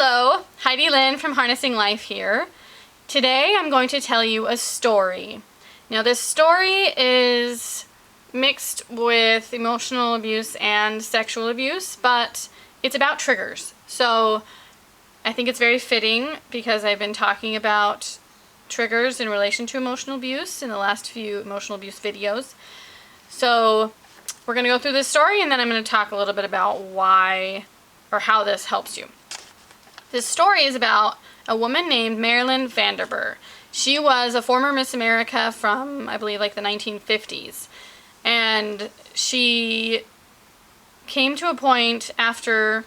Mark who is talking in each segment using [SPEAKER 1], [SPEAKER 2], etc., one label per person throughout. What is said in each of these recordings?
[SPEAKER 1] Hello, Heidi Lynn from Harnessing Life here. Today I'm going to tell you a story. Now this story is mixed with emotional abuse and sexual abuse, but it's about triggers. So I think it's very fitting because I've been talking about triggers in relation to emotional abuse in the last few emotional abuse videos. So we're going to go through this story and then I'm going to talk a little bit about why or how this helps you. This story is about a woman named Marilyn Vanderburgh. She was a former Miss America from, I believe, like the 1950s. And she came to a point after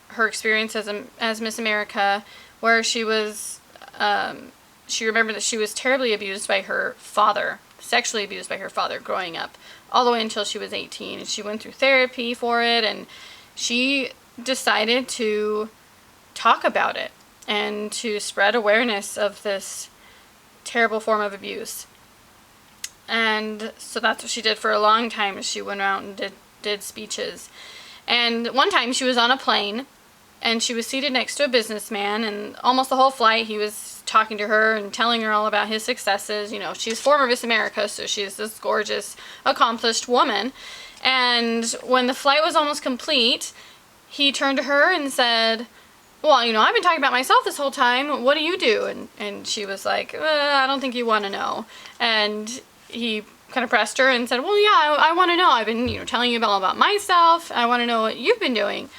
[SPEAKER 1] her experience as Miss America where she was, she remembered that she was terribly abused by her father, sexually abused by her father growing up, all the way until she was 18. And she went through therapy for it, and she decided to talk about it and to spread awareness of this terrible form of abuse. And so that's what she did for a long time. She went out and did speeches. And one time she was on a plane and she was seated next to a businessman, and almost the whole flight he was talking to her and telling her all about his successes. You know, she's former Miss America, so she's this gorgeous, accomplished woman. And when the flight was almost complete, he turned to her and said, "Well, you know, I've been talking about myself this whole time. What do you do?" And she was like, "I don't think you want to know." And he kind of pressed her and said, "Well, yeah, I want to know. I've been, telling you all about myself. I want to know what you've been doing."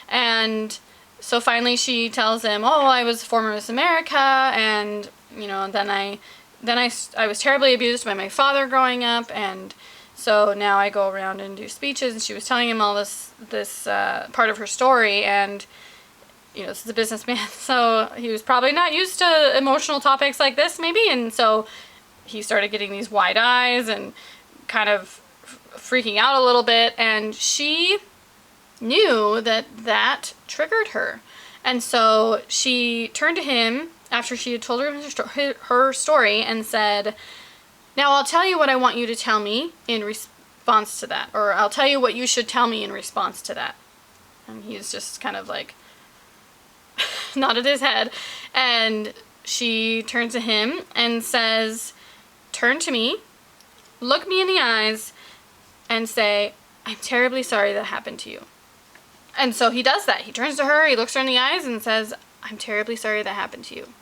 [SPEAKER 1] And so finally she tells him, "Oh, I was former Miss America, and, then I was terribly abused by my father growing up, and so now I go around and do speeches." And she was telling him all this part of her story, and this is a businessman, so he was probably not used to emotional topics like this, maybe, and so he started getting these wide eyes and kind of freaking out a little bit, and she knew that triggered her. And so she turned to him after she had told her story and said, "Now I'll tell you what I want you to tell me in response to that, or I'll tell you what you should tell me in response to that." And he's just kind of like nodded his head, and she turns to him and says, "Turn to me, look me in the eyes, and say, 'I'm terribly sorry that happened to you.'" And so he does that. He turns to her, he looks her in the eyes and says, "I'm terribly sorry that happened to you."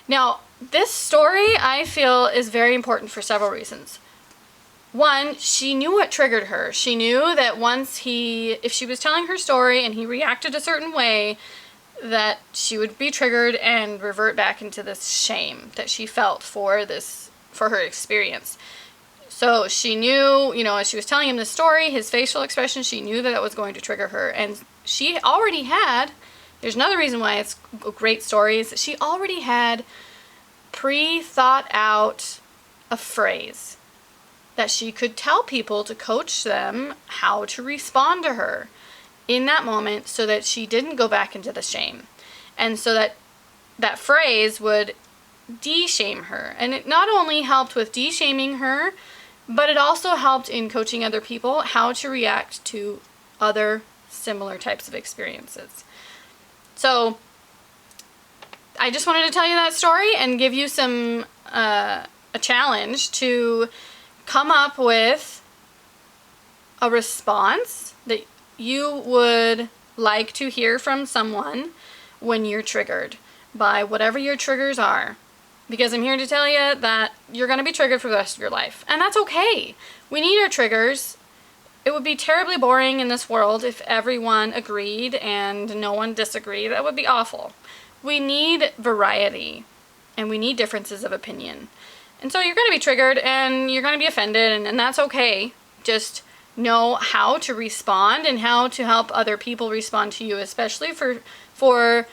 [SPEAKER 1] Now, this story, I feel, is very important for several reasons. One, she knew what triggered her. She knew that if she was telling her story and he reacted a certain way, that she would be triggered and revert back into this shame that she felt for her experience. So she knew, as she was telling him this story, his facial expression, she knew that was going to trigger her. And she already had, there's another reason why it's a great story, is that she already had pre-thought out a phrase that she could tell people to coach them how to respond to her in that moment, so that she didn't go back into the shame. And so that phrase would de-shame her. And it not only helped with de-shaming her, but it also helped in coaching other people how to react to other similar types of experiences. So I just wanted to tell you that story and give you a challenge to come up with a response that you would like to hear from someone when you're triggered by whatever your triggers are. Because I'm here to tell you that you're going to be triggered for the rest of your life. And that's okay. We need our triggers. It would be terribly boring in this world if everyone agreed and no one disagreed. That would be awful. We need variety, and we need differences of opinion. And so you're going to be triggered and you're going to be offended, and that's okay. Just know how to respond and how to help other people respond to you, especially for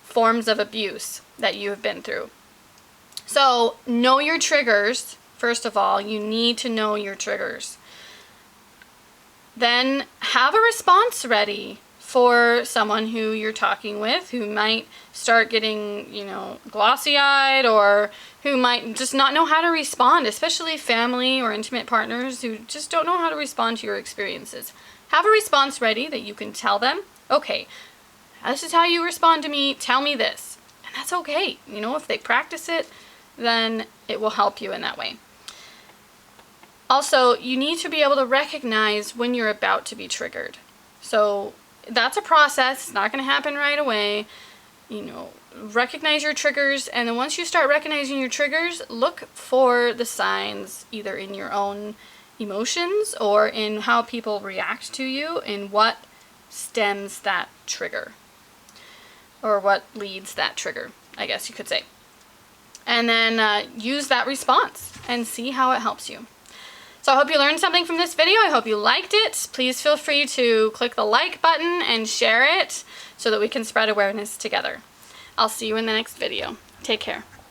[SPEAKER 1] forms of abuse that you have been through. So know your triggers. First of all, you need to know your triggers. Then have a response ready for someone who you're talking with, who might start getting, glossy-eyed, or who might just not know how to respond, especially family or intimate partners who just don't know how to respond to your experiences. Have a response ready that you can tell them, okay, This is how you respond to me. Tell me this. And that's okay. You know, if they practice it, then it will help you in that way. Also, you need to be able to recognize when you're about to be triggered. So that's a process. It's not going to happen right away. You know, recognize your triggers, and then once you start recognizing your triggers, look for the signs either in your own emotions or in how people react to you and what stems that trigger, or what leads that trigger, I guess you could say. And then use that response and see how it helps you. So I hope you learned something from this video. I hope you liked it. Please feel free to click the like button and share it so that we can spread awareness together. I'll see you in the next video. Take care.